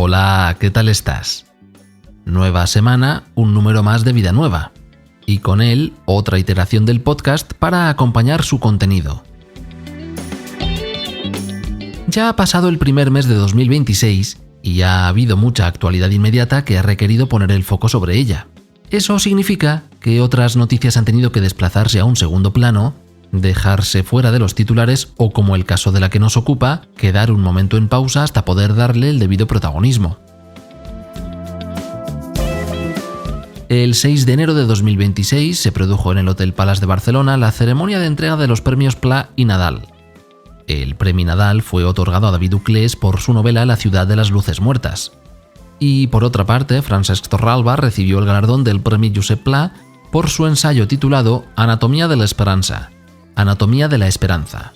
Hola, ¿qué tal estás? Nueva semana, un número más de Vida Nueva. Y con él, otra iteración del podcast para acompañar su contenido. Ya ha pasado el primer mes de 2026 y ya ha habido mucha actualidad inmediata que ha requerido poner el foco sobre ella. Eso significa que otras noticias han tenido que desplazarse a un segundo plano, dejarse fuera de los titulares o, como el caso de la que nos ocupa, quedar un momento en pausa hasta poder darle el debido protagonismo. El 6 de enero de 2026 se produjo en el Hotel Palace de Barcelona la ceremonia de entrega de los premios Pla y Nadal. El premio Nadal fue otorgado a David Uclés por su novela La ciudad de las luces muertas. Y por otra parte, Francesc Torralba recibió el galardón del premio Josep Pla por su ensayo titulado Anatomía de la Esperanza. Anatomía de la Esperanza.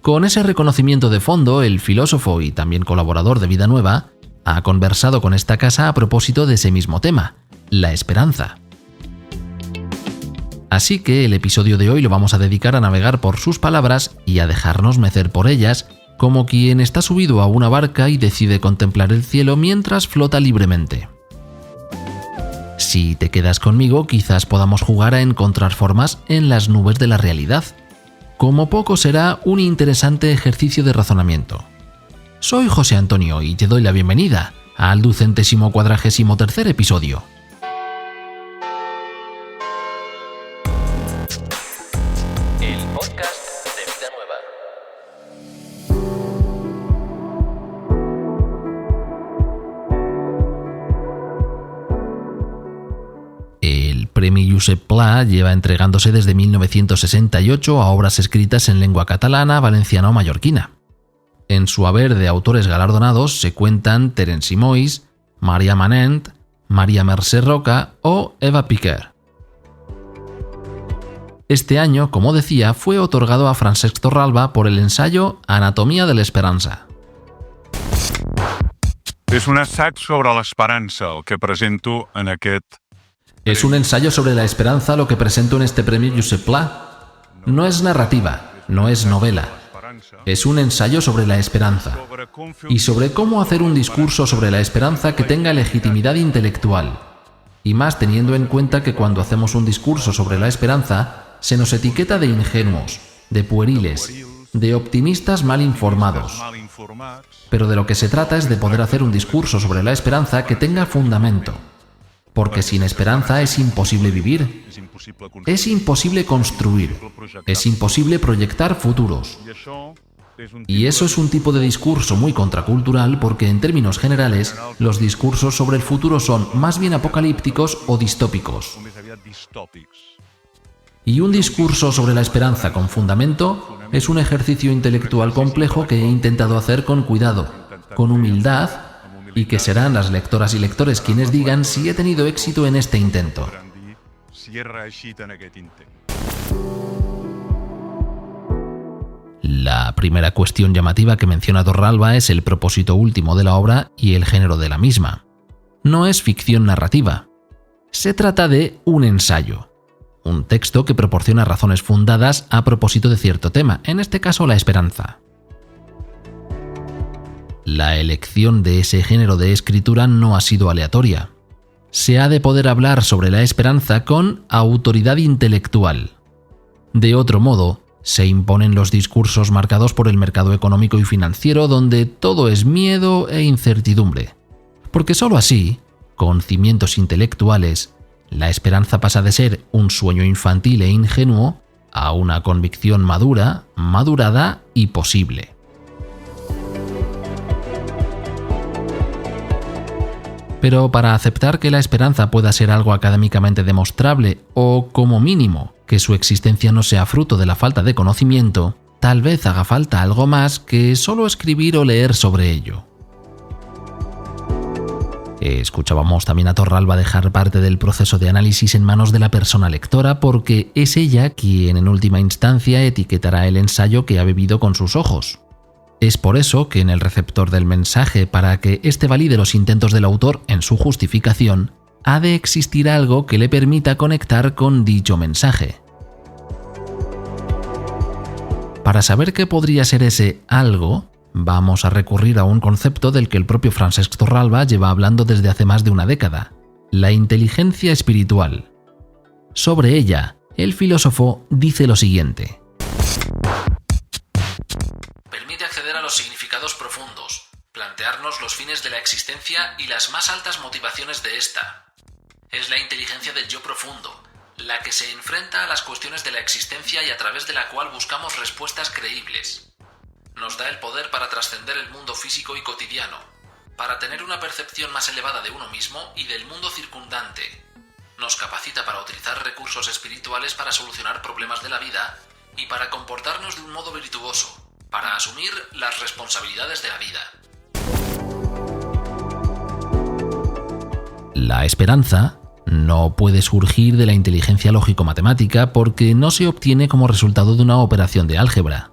Con ese reconocimiento de fondo, el filósofo y también colaborador de Vida Nueva ha conversado con esta casa a propósito de ese mismo tema, la esperanza. Así que el episodio de hoy lo vamos a dedicar a navegar por sus palabras y a dejarnos mecer por ellas, como quien está subido a una barca y decide contemplar el cielo mientras flota libremente. Si te quedas conmigo, quizás podamos jugar a encontrar formas en las nubes de la realidad. Como poco será un interesante ejercicio de razonamiento. Soy José Antonio y te doy la bienvenida al 243º episodio. El podcast de Vida Nueva. El premio Josep Pla lleva entregándose desde 1968 a obras escritas en lengua catalana, valenciana o mallorquina. En su haber de autores galardonados se cuentan Terence Simois, Maria Manent, Maria Mercè Roca o Eva Piquer. Este año, como decía, fue otorgado a Francesc Torralba por el ensayo Anatomia de la Esperanza. És un assaig sobre l'esperança, el que presento en aquest... Es un ensayo sobre la esperanza lo que presento en este premio Josep Pla. No es narrativa, no es novela. Es un ensayo sobre la esperanza y sobre cómo hacer un discurso sobre la esperanza que tenga legitimidad intelectual. Y más teniendo en cuenta que cuando hacemos un discurso sobre la esperanza se nos etiqueta de ingenuos, de pueriles, de optimistas mal informados. Pero de lo que se trata es de poder hacer un discurso sobre la esperanza que tenga fundamento. Porque sin esperanza es imposible vivir, es imposible construir, es imposible proyectar futuros. Y eso es un tipo de discurso muy contracultural porque en términos generales los discursos sobre el futuro son más bien apocalípticos o distópicos. Y un discurso sobre la esperanza con fundamento es un ejercicio intelectual complejo que he intentado hacer con cuidado, con humildad, y que serán las lectoras y lectores quienes digan si he tenido éxito en este intento. La primera cuestión llamativa que menciona Torralba es el propósito último de la obra y el género de la misma. No es ficción narrativa. Se trata de un ensayo, un texto que proporciona razones fundadas a propósito de cierto tema, en este caso la esperanza. La elección de ese género de escritura no ha sido aleatoria. Se ha de poder hablar sobre la esperanza con autoridad intelectual. De otro modo, se imponen los discursos marcados por el mercado económico y financiero donde todo es miedo e incertidumbre. Porque sólo así, con cimientos intelectuales, la esperanza pasa de ser un sueño infantil e ingenuo a una convicción madura, madurada y posible. Pero para aceptar que la esperanza pueda ser algo académicamente demostrable o, como mínimo, que su existencia no sea fruto de la falta de conocimiento, tal vez haga falta algo más que solo escribir o leer sobre ello. Escuchábamos también a Torralba dejar parte del proceso de análisis en manos de la persona lectora porque es ella quien en última instancia etiquetará el ensayo que ha bebido con sus ojos. Es por eso que en el receptor del mensaje, para que éste valide los intentos del autor en su justificación, ha de existir algo que le permita conectar con dicho mensaje. Para saber qué podría ser ese algo, vamos a recurrir a un concepto del que el propio Francesc Torralba lleva hablando desde hace más de una década: la inteligencia espiritual. Sobre ella, el filósofo dice lo siguiente: permite acceder a los significados profundos, plantearnos los fines de la existencia y las más altas motivaciones de ésta. Es la inteligencia del yo profundo, la que se enfrenta a las cuestiones de la existencia y a través de la cual buscamos respuestas creíbles. Nos da el poder para trascender el mundo físico y cotidiano, para tener una percepción más elevada de uno mismo y del mundo circundante. Nos capacita para utilizar recursos espirituales para solucionar problemas de la vida y para comportarnos de un modo virtuoso, para asumir las responsabilidades de la vida. La esperanza no puede surgir de la inteligencia lógico-matemática porque no se obtiene como resultado de una operación de álgebra.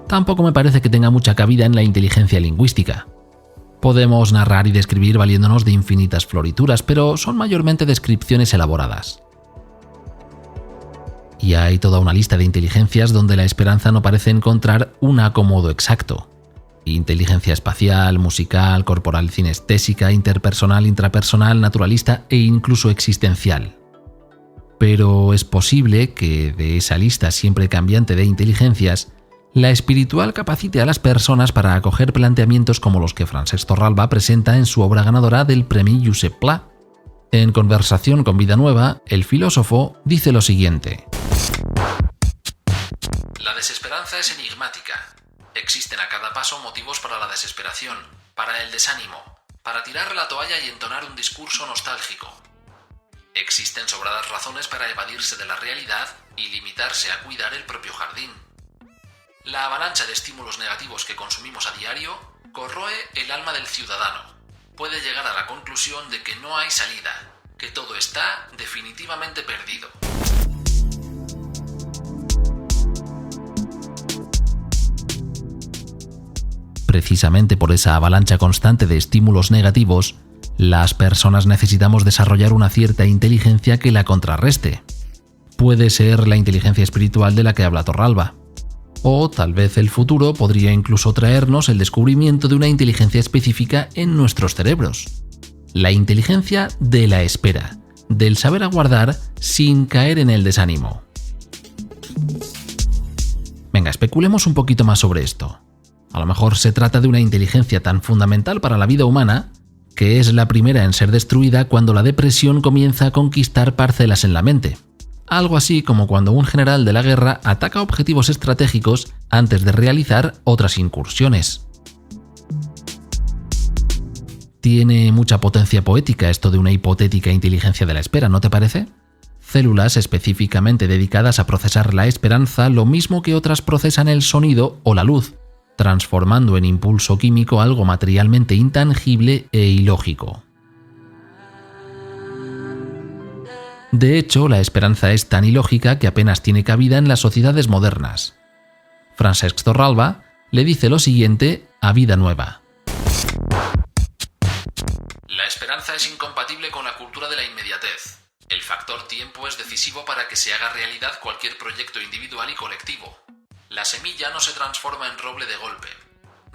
Tampoco me parece que tenga mucha cabida en la inteligencia lingüística. Podemos narrar y describir valiéndonos de infinitas florituras, pero son mayormente descripciones elaboradas. Y hay toda una lista de inteligencias donde la esperanza no parece encontrar un acomodo exacto. Inteligencia espacial, musical, corporal, cinestésica, interpersonal, intrapersonal, naturalista e incluso existencial. Pero es posible que de esa lista siempre cambiante de inteligencias, la espiritual capacite a las personas para acoger planteamientos como los que Francesc Torralba presenta en su obra ganadora del Premi Josep Pla. En conversación con Vida Nueva, el filósofo dice lo siguiente: la desesperanza es enigmática. Existen a cada paso motivos para la desesperación, para el desánimo, para tirar la toalla y entonar un discurso nostálgico. Existen sobradas razones para evadirse de la realidad y limitarse a cuidar el propio jardín. La avalancha de estímulos negativos que consumimos a diario corroe el alma del ciudadano. Puede llegar a la conclusión de que no hay salida, que todo está definitivamente perdido. Precisamente por esa avalancha constante de estímulos negativos, las personas necesitamos desarrollar una cierta inteligencia que la contrarreste. Puede ser la inteligencia espiritual de la que habla Torralba. O tal vez el futuro podría incluso traernos el descubrimiento de una inteligencia específica en nuestros cerebros. La inteligencia de la espera, del saber aguardar sin caer en el desánimo. Venga, especulemos un poquito más sobre esto. A lo mejor se trata de una inteligencia tan fundamental para la vida humana que es la primera en ser destruida cuando la depresión comienza a conquistar parcelas en la mente. Algo así como cuando un general de la guerra ataca objetivos estratégicos antes de realizar otras incursiones. Tiene mucha potencia poética esto de una hipotética inteligencia de la espera, ¿no te parece? Células específicamente dedicadas a procesar la esperanza lo mismo que otras procesan el sonido o la luz, transformando en impulso químico algo materialmente intangible e ilógico. De hecho, la esperanza es tan ilógica que apenas tiene cabida en las sociedades modernas. Francesc Torralba le dice lo siguiente a Vida Nueva: la esperanza es incompatible con la cultura de la inmediatez. El factor tiempo es decisivo para que se haga realidad cualquier proyecto individual y colectivo. La semilla no se transforma en roble de golpe.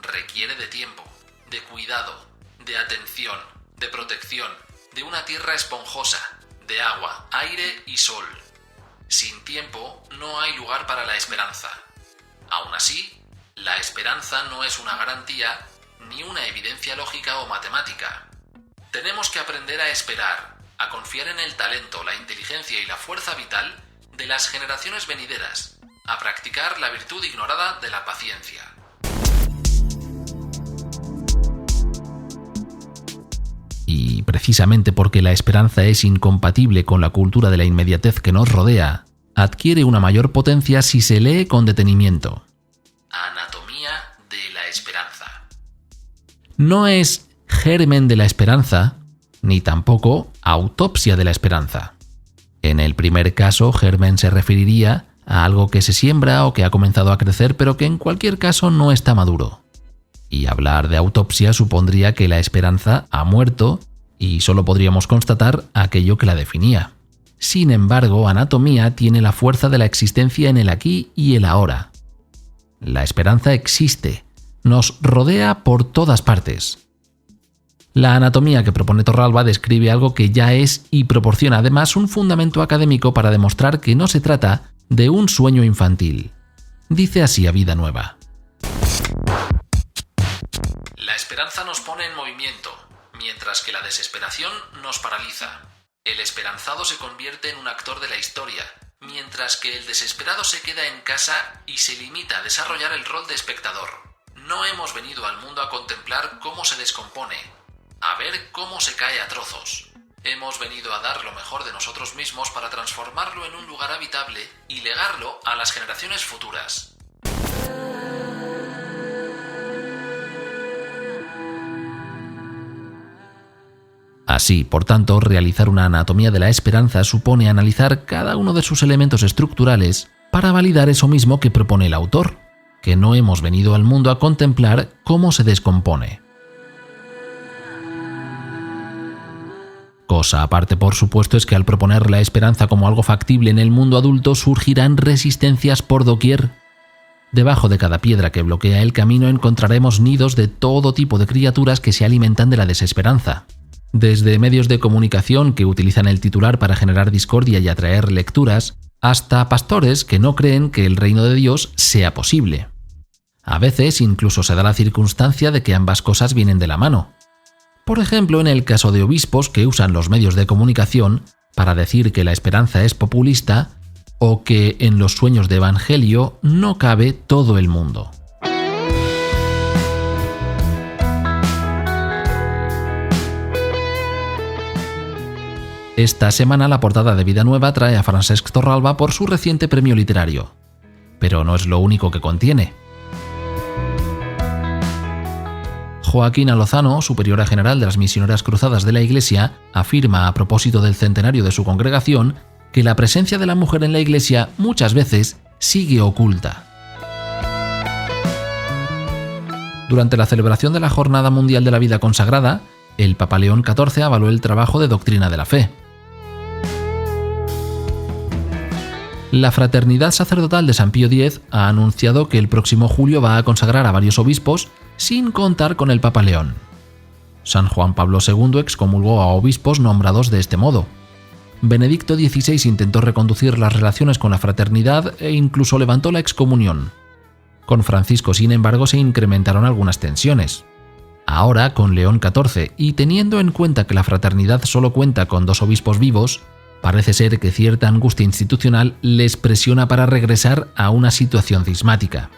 Requiere de tiempo, de cuidado, de atención, de protección, de una tierra esponjosa, de agua, aire y sol. Sin tiempo no hay lugar para la esperanza. Aún así, la esperanza no es una garantía ni una evidencia lógica o matemática. Tenemos que aprender a esperar, a confiar en el talento, la inteligencia y la fuerza vital de las generaciones venideras, a practicar la virtud ignorada de la paciencia. Y precisamente porque la esperanza es incompatible con la cultura de la inmediatez que nos rodea, adquiere una mayor potencia si se lee con detenimiento. Anatomía de la esperanza. No es germen de la esperanza, ni tampoco autopsia de la esperanza. En el primer caso, germen se referiría a algo que se siembra o que ha comenzado a crecer, pero que en cualquier caso no está maduro. Y hablar de autopsia supondría que la esperanza ha muerto y solo podríamos constatar aquello que la definía. Sin embargo, anatomía tiene la fuerza de la existencia en el aquí y el ahora. La esperanza existe, Nos rodea por todas partes. La anatomía que propone Torralba describe algo que ya es y proporciona además un fundamento académico para demostrar que no se trata de un sueño infantil. Dice así a Vida Nueva. La esperanza nos pone en movimiento, mientras que la desesperación nos paraliza. El esperanzado se convierte en un actor de la historia, mientras que el desesperado se queda en casa y se limita a desarrollar el rol de espectador. No hemos venido al mundo a contemplar cómo se descompone, a ver cómo se cae a trozos. Hemos venido a dar lo mejor de nosotros mismos para transformarlo en un lugar habitable y legarlo a las generaciones futuras. Así, por tanto, realizar una anatomía de la esperanza supone analizar cada uno de sus elementos estructurales para validar eso mismo que propone el autor, que no hemos venido al mundo a contemplar cómo se descompone. Cosa aparte, por supuesto, es que al proponer la esperanza como algo factible en el mundo adulto surgirán resistencias por doquier. Debajo de cada piedra que bloquea el camino encontraremos nidos de todo tipo de criaturas que se alimentan de la desesperanza. Desde medios de comunicación que utilizan el titular para generar discordia y atraer lecturas, hasta pastores que no creen que el reino de Dios sea posible. A veces incluso se da la circunstancia de que ambas cosas vienen de la mano. Por ejemplo, en el caso de obispos que usan los medios de comunicación para decir que la esperanza es populista o que en los sueños de evangelio no cabe todo el mundo. Esta semana la portada de Vida Nueva trae a Francesc Torralba por su reciente premio literario. Pero no es lo único que contiene. Joaquina Lozano, superiora general de las Misioneras Cruzadas de la Iglesia, afirma a propósito del centenario de su congregación que la presencia de la mujer en la Iglesia muchas veces sigue oculta. Durante la celebración de la Jornada Mundial de la Vida Consagrada, el Papa León XIV avaló el trabajo de Doctrina de la Fe. La Fraternidad Sacerdotal de San Pío X ha anunciado que el próximo julio va a consagrar a varios obispos sin contar con el Papa León. San Juan Pablo II excomulgó a obispos nombrados de este modo. Benedicto XVI intentó reconducir las relaciones con la fraternidad e incluso levantó la excomunión. Con Francisco, sin embargo, se incrementaron algunas tensiones. Ahora, con León XIV y teniendo en cuenta que la fraternidad solo cuenta con 2 obispos vivos, parece ser que cierta angustia institucional les presiona para regresar a una situación cismática.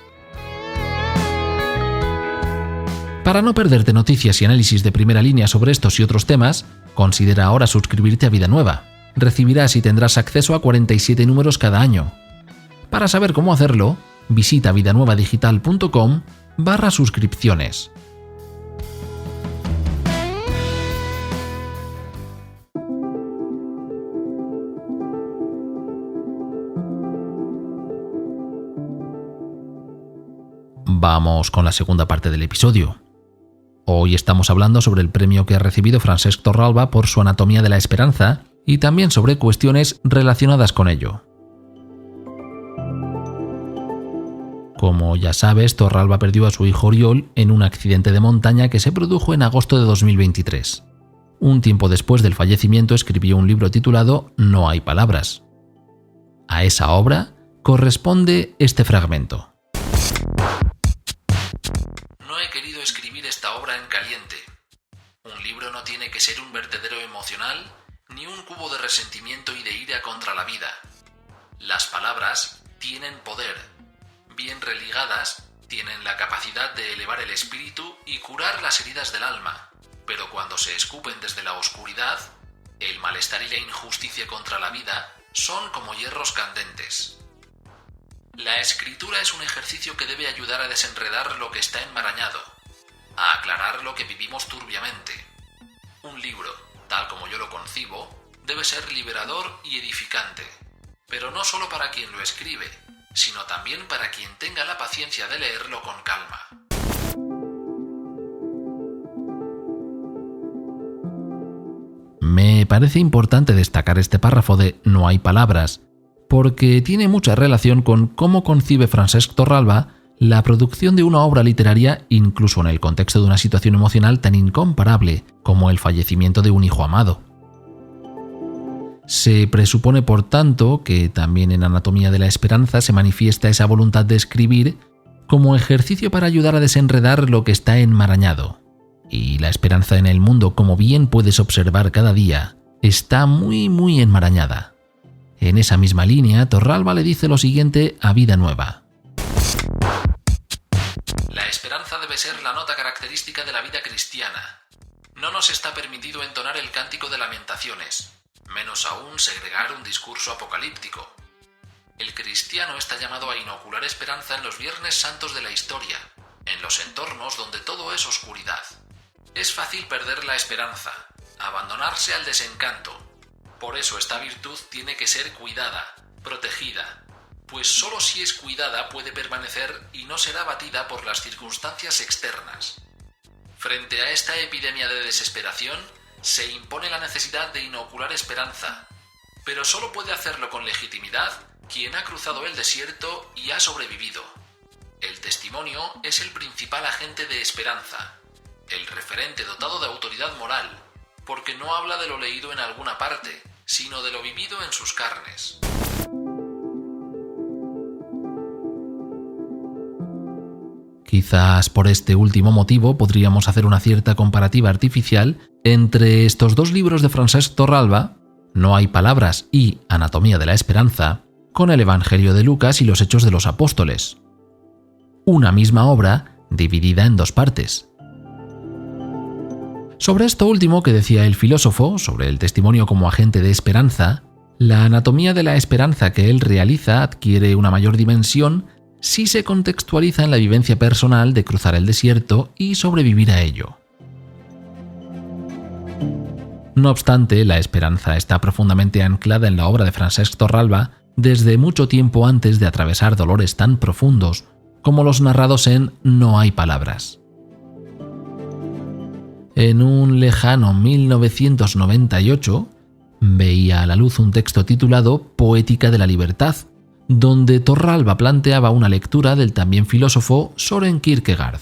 Para no perderte noticias y análisis de primera línea sobre estos y otros temas, considera ahora suscribirte a Vida Nueva. Recibirás y tendrás acceso a 47 números cada año. Para saber cómo hacerlo, visita vidanuevadigital.com/suscripciones. Vamos con la segunda parte del episodio. Hoy estamos hablando sobre el premio que ha recibido Francesc Torralba por su Anatomía de la Esperanza y también sobre cuestiones relacionadas con ello. Como ya sabes, Torralba perdió a su hijo Oriol en un accidente de montaña que se produjo en agosto de 2023. Un tiempo después del fallecimiento escribió un libro titulado No hay palabras. A esa obra corresponde este fragmento. No he querido escribir esta obra en caliente. Un libro no tiene que ser un vertedero emocional ni un cubo de resentimiento y de ira contra la vida. Las palabras tienen poder. Bien religadas, tienen la capacidad de elevar el espíritu y curar las heridas del alma. Pero cuando se escupen desde la oscuridad, el malestar y la injusticia contra la vida son como hierros candentes. La escritura es un ejercicio que debe ayudar a desenredar lo que está enmarañado, a aclarar lo que vivimos turbiamente. Un libro, tal como yo lo concibo, debe ser liberador y edificante, pero no solo para quien lo escribe, sino también para quien tenga la paciencia de leerlo con calma. Me parece importante destacar este párrafo de No hay palabras, porque tiene mucha relación con cómo concibe Francesc Torralba La producción de una obra literaria, incluso en el contexto de una situación emocional tan incomparable como el fallecimiento de un hijo amado. Se presupone, por tanto, que también en Anatomía de la Esperanza se manifiesta esa voluntad de escribir como ejercicio para ayudar a desenredar lo que está enmarañado. Y la esperanza en el mundo, como bien puedes observar cada día, está muy enmarañada. En esa misma línea, Torralba le dice lo siguiente a Vida Nueva. La esperanza debe ser la nota característica de la vida cristiana. No nos está permitido entonar el cántico de lamentaciones, menos aún segregar un discurso apocalíptico. El cristiano está llamado a inocular esperanza en los Viernes Santos de la historia, en los entornos donde todo es oscuridad. Es fácil perder la esperanza, abandonarse al desencanto. Por eso esta virtud tiene que ser cuidada, protegida, pues solo si es cuidada puede permanecer y no será abatida por las circunstancias externas. Frente a esta epidemia de desesperación, se impone la necesidad de inocular esperanza, pero solo puede hacerlo con legitimidad quien ha cruzado el desierto y ha sobrevivido. El testimonio es el principal agente de esperanza, el referente dotado de autoridad moral, porque no habla de lo leído en alguna parte, sino de lo vivido en sus carnes. Quizás por este último motivo podríamos hacer una cierta comparativa artificial entre estos dos libros de Francesc Torralba, No hay palabras y Anatomía de la Esperanza, con el Evangelio de Lucas y los Hechos de los Apóstoles. Una misma obra dividida en dos partes. Sobre esto último que decía el filósofo, sobre el testimonio como agente de esperanza, la anatomía de la esperanza que él realiza adquiere una mayor dimensión si se contextualiza en la vivencia personal de cruzar el desierto y sobrevivir a ello. No obstante, la esperanza está profundamente anclada en la obra de Francesc Torralba desde mucho tiempo antes de atravesar dolores tan profundos como los narrados en No hay palabras. En un lejano 1998, veía a la luz un texto titulado Poética de la Libertad, donde Torralba planteaba una lectura del también filósofo Søren Kierkegaard.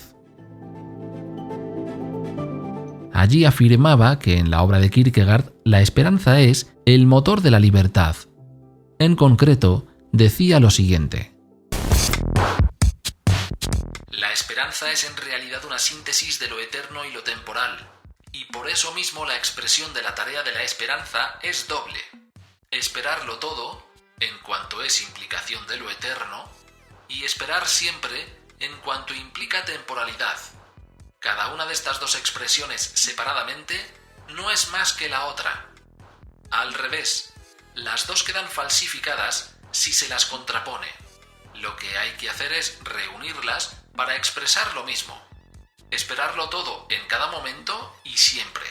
Allí afirmaba que en la obra de Kierkegaard la esperanza es el motor de la libertad. En concreto, decía lo siguiente: la esperanza es en realidad una síntesis de lo eterno y lo temporal, y por eso mismo la expresión de la tarea de la esperanza es doble: esperarlo todo, en cuanto es implicación de lo eterno, y esperar siempre en cuanto implica temporalidad. Cada una de estas dos expresiones separadamente no es más que la otra. Al revés, las dos quedan falsificadas si se las contrapone. Lo que hay que hacer es reunirlas para expresar lo mismo. Esperarlo todo en cada momento y siempre.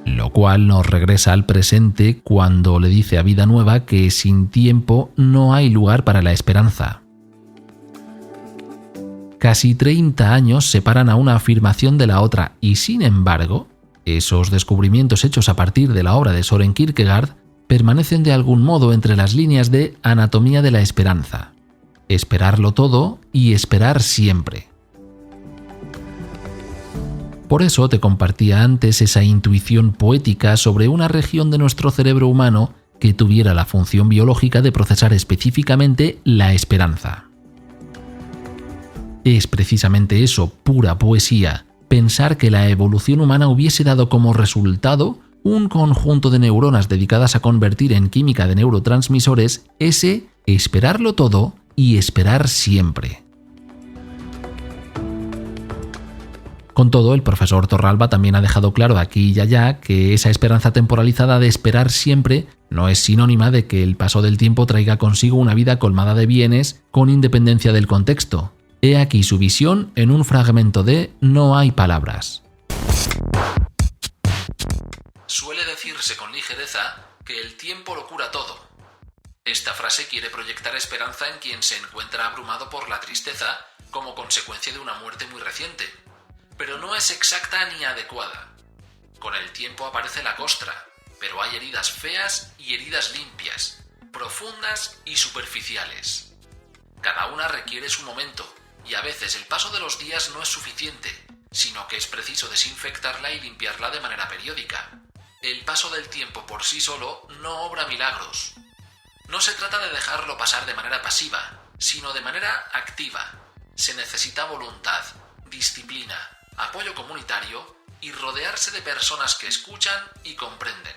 Lo cual nos regresa al presente cuando le dice a Vida Nueva que sin tiempo no hay lugar para la esperanza. Casi 30 años separan a una afirmación de la otra y, sin embargo, esos descubrimientos hechos a partir de la obra de Søren Kierkegaard permanecen de algún modo entre las líneas de Anatomía de la Esperanza. Esperarlo todo y esperar siempre. Por eso te compartía antes esa intuición poética sobre una región de nuestro cerebro humano que tuviera la función biológica de procesar específicamente la esperanza. Es precisamente eso, pura poesía, pensar que la evolución humana hubiese dado como resultado un conjunto de neuronas dedicadas a convertir en química de neurotransmisores ese esperarlo todo y esperar siempre. Con todo, el profesor Torralba también ha dejado claro aquí y allá que esa esperanza temporalizada de esperar siempre no es sinónima de que el paso del tiempo traiga consigo una vida colmada de bienes con independencia del contexto. He aquí su visión en un fragmento de No hay palabras. Suele decirse con ligereza que el tiempo lo cura todo. Esta frase quiere proyectar esperanza en quien se encuentra abrumado por la tristeza como consecuencia de una muerte muy reciente. Pero no es exacta ni adecuada. Con el tiempo aparece la costra, pero hay heridas feas y heridas limpias, profundas y superficiales. Cada una requiere su momento, y a veces el paso de los días no es suficiente, sino que es preciso desinfectarla y limpiarla de manera periódica. El paso del tiempo por sí solo no obra milagros. No se trata de dejarlo pasar de manera pasiva, sino de manera activa. Se necesita voluntad, disciplina, apoyo comunitario y rodearse de personas que escuchan y comprenden.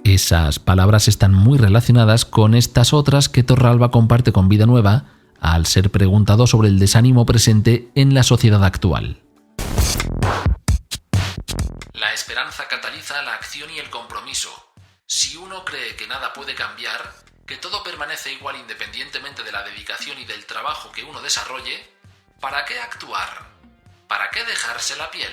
Esas palabras están muy relacionadas con estas otras que Torralba comparte con Vida Nueva al ser preguntado sobre el desánimo presente en la sociedad actual. La esperanza cataliza la acción y el compromiso. Si uno cree que nada puede cambiar, que todo permanece igual independientemente de la dedicación y del trabajo que uno desarrolle, ¿para qué actuar? ¿Para qué dejarse la piel?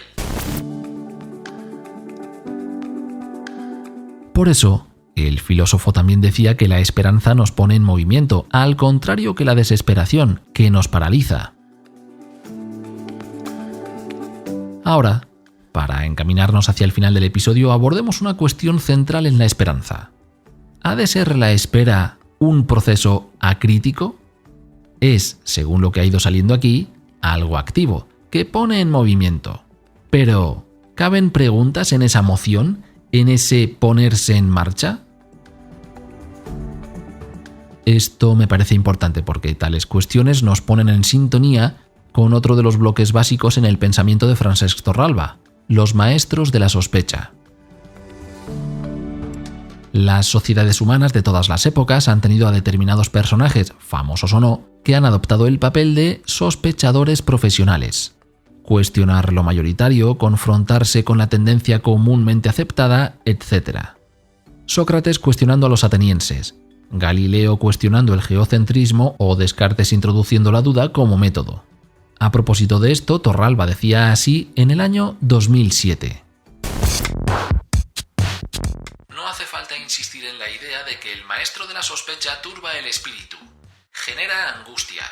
Por eso, el filósofo también decía que la esperanza nos pone en movimiento, al contrario que la desesperación, que nos paraliza. Ahora, para encaminarnos hacia el final del episodio, abordemos una cuestión central en la esperanza. ¿Ha de ser la espera un proceso acrítico? Es, según lo que ha ido saliendo aquí, algo activo, que pone en movimiento. Pero, ¿caben preguntas en esa moción, en ese ponerse en marcha? Esto me parece importante porque tales cuestiones nos ponen en sintonía con otro de los bloques básicos en el pensamiento de Francesc Torralba, los maestros de la sospecha. Las sociedades humanas de todas las épocas han tenido a determinados personajes, famosos o no, que han adoptado el papel de sospechadores profesionales. Cuestionar lo mayoritario, confrontarse con la tendencia comúnmente aceptada, etc. Sócrates cuestionando a los atenienses, Galileo cuestionando el geocentrismo o Descartes introduciendo la duda como método. A propósito de esto, Torralba decía así en el año 2007. No hace falta insistir en la idea de que el maestro de la sospecha turba el espíritu, genera angustia.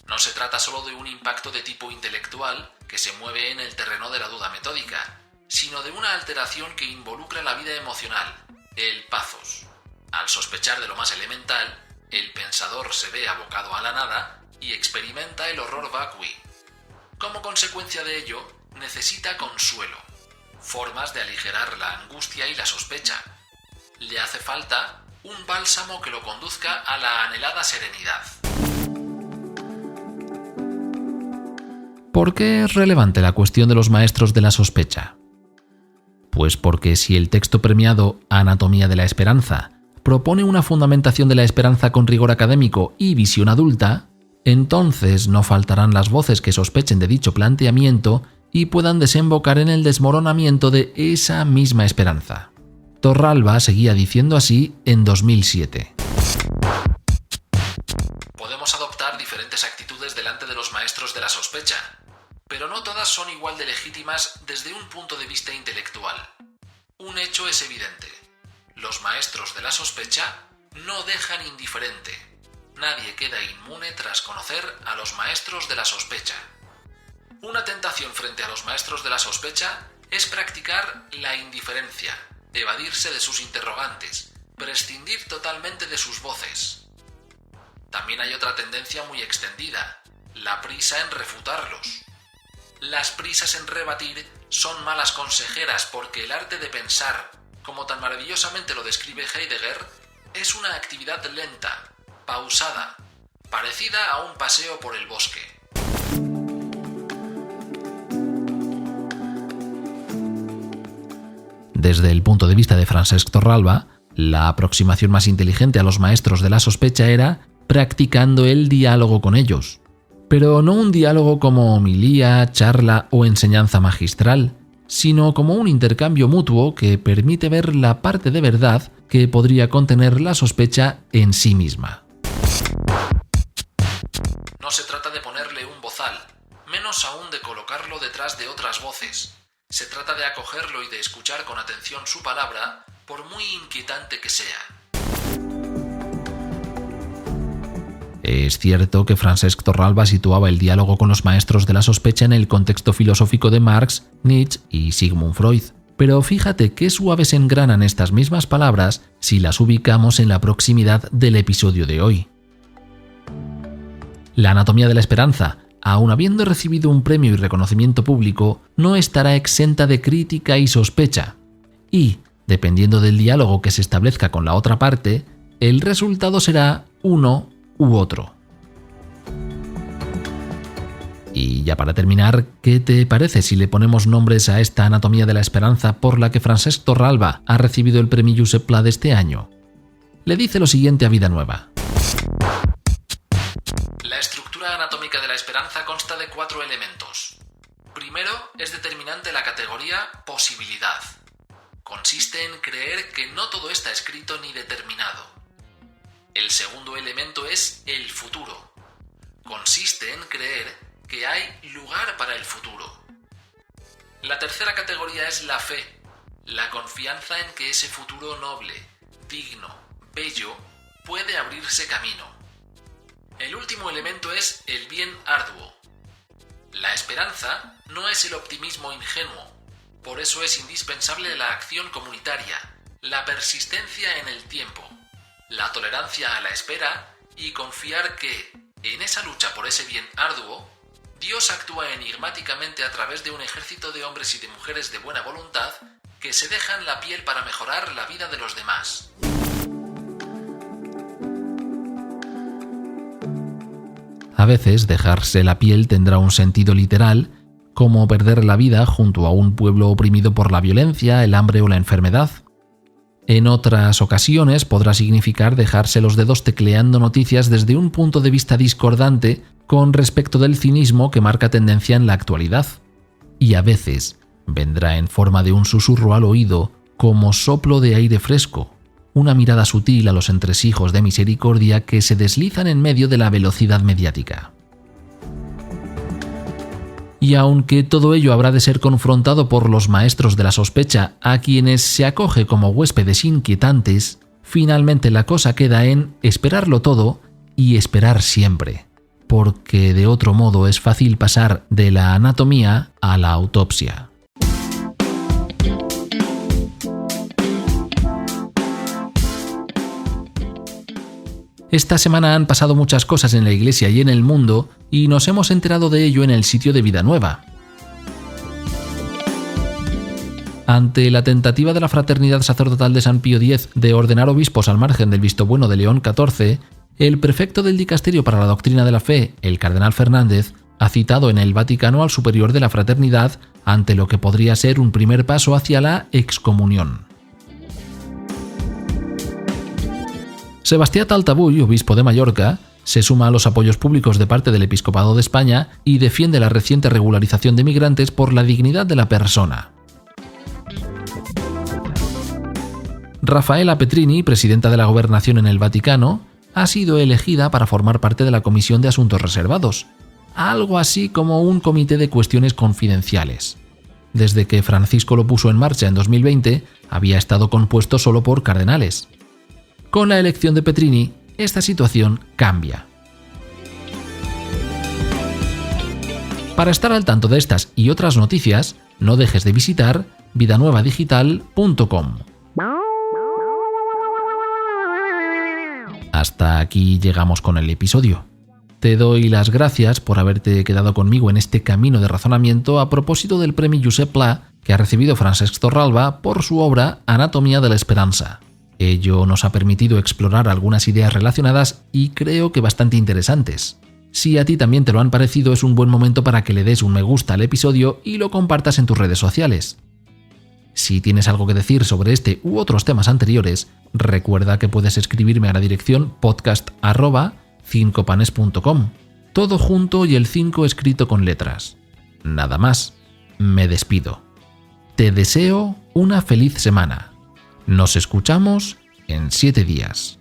No se trata solo de un impacto de tipo intelectual que se mueve en el terreno de la duda metódica, sino de una alteración que involucra la vida emocional, el pathos. Al sospechar de lo más elemental, el pensador se ve abocado a la nada y experimenta el horror vacui. Como consecuencia de ello, necesita consuelo, formas de aligerar la angustia y la sospecha. Le hace falta un bálsamo que lo conduzca a la anhelada serenidad. ¿Por qué es relevante la cuestión de los maestros de la sospecha? Pues porque si el texto premiado Anatomía de la Esperanza propone una fundamentación de la esperanza con rigor académico y visión adulta, entonces no faltarán las voces que sospechen de dicho planteamiento y puedan desembocar en el desmoronamiento de esa misma esperanza. Torralba seguía diciendo así en 2007. Podemos adoptar diferentes actitudes delante de los maestros de la sospecha, pero no todas son igual de legítimas desde un punto de vista intelectual. Un hecho es evidente. Los maestros de la sospecha no dejan indiferente. Nadie queda inmune tras conocer a los maestros de la sospecha. Una tentación frente a los maestros de la sospecha es practicar la indiferencia, evadirse de sus interrogantes, prescindir totalmente de sus voces. También hay otra tendencia muy extendida, la prisa en refutarlos. Las prisas en rebatir son malas consejeras porque el arte de pensar, como tan maravillosamente lo describe Heidegger, es una actividad lenta, pausada, parecida a un paseo por el bosque. Desde el punto de vista de Francesc Torralba, la aproximación más inteligente a los maestros de la sospecha era practicando el diálogo con ellos. Pero no un diálogo como homilía, charla o enseñanza magistral, sino como un intercambio mutuo que permite ver la parte de verdad que podría contener la sospecha en sí misma. No se trata de ponerle un bozal, menos aún de colocarlo detrás de otras voces. Se trata de acogerlo y de escuchar con atención su palabra, por muy inquietante que sea. Es cierto que Francesc Torralba situaba el diálogo con los maestros de la sospecha en el contexto filosófico de Marx, Nietzsche y Sigmund Freud, Pero fíjate qué suaves engranan estas mismas palabras si las ubicamos en la proximidad del episodio de hoy. La anatomía de la esperanza, aun habiendo recibido un premio y reconocimiento público, no estará exenta de crítica y sospecha. Y, dependiendo del diálogo que se establezca con la otra parte, el resultado será uno u otro. Y ya para terminar, ¿qué te parece si le ponemos nombres a esta anatomía de la esperanza por la que Francesc Torralba ha recibido el premio Josep Pla de este año? Le dice lo siguiente a Vida Nueva. La estructura anatómica de la esperanza consta de 4 elementos. Primero, es determinante la categoría posibilidad. Consiste en creer que no todo está escrito ni determinado. El segundo elemento es el futuro. Consiste en creer que hay lugar para el futuro. La tercera categoría es la fe, la confianza en que ese futuro noble, digno, bello, puede abrirse camino. El último elemento es el bien arduo. La esperanza no es el optimismo ingenuo, por eso es indispensable la acción comunitaria, la persistencia en el tiempo, la tolerancia a la espera y confiar que, en esa lucha por ese bien arduo, Dios actúa enigmáticamente a través de un ejército de hombres y de mujeres de buena voluntad que se dejan la piel para mejorar la vida de los demás. A veces dejarse la piel tendrá un sentido literal, como perder la vida junto a un pueblo oprimido por la violencia, el hambre o la enfermedad. En otras ocasiones podrá significar dejarse los dedos tecleando noticias desde un punto de vista discordante con respecto del cinismo que marca tendencia en la actualidad. Y a veces vendrá en forma de un susurro al oído como soplo de aire fresco, una mirada sutil a los entresijos de misericordia que se deslizan en medio de la velocidad mediática. Y aunque todo ello habrá de ser confrontado por los maestros de la sospecha a quienes se acoge como huéspedes inquietantes, finalmente la cosa queda en esperarlo todo y esperar siempre, porque de otro modo es fácil pasar de la anatomía a la autopsia. Esta semana han pasado muchas cosas en la Iglesia y en el mundo y nos hemos enterado de ello en el sitio de Vida Nueva. Ante la tentativa de la Fraternidad Sacerdotal de San Pío X de ordenar obispos al margen del visto bueno de León XIV, el prefecto del Dicasterio para la Doctrina de la Fe, el cardenal Fernández, ha citado en el Vaticano al superior de la Fraternidad ante lo que podría ser un primer paso hacia la excomunión. Sebastián Taltabull, obispo de Mallorca, se suma a los apoyos públicos de parte del Episcopado de España y defiende la reciente regularización de migrantes por la dignidad de la persona. Rafaela Petrini, presidenta de la Gobernación en el Vaticano, ha sido elegida para formar parte de la Comisión de Asuntos Reservados, algo así como un comité de cuestiones confidenciales. Desde que Francisco lo puso en marcha en 2020, había estado compuesto solo por cardenales. Con la elección de Petrini, esta situación cambia. Para estar al tanto de estas y otras noticias, no dejes de visitar vidanuevadigital.com. Hasta aquí llegamos con el episodio. Te doy las gracias por haberte quedado conmigo en este camino de razonamiento a propósito del premio Josep Pla que ha recibido Francesc Torralba por su obra Anatomía de la Esperanza. Ello nos ha permitido explorar algunas ideas relacionadas y creo que bastante interesantes. Si a ti también te lo han parecido, es un buen momento para que le des un me gusta al episodio y lo compartas en tus redes sociales. Si tienes algo que decir sobre este u otros temas anteriores, recuerda que puedes escribirme a la dirección podcast@cincopanes.com. Todo junto y el 5 escrito con letras. Nada más, me despido. Te deseo una feliz semana. Nos escuchamos en 7 días.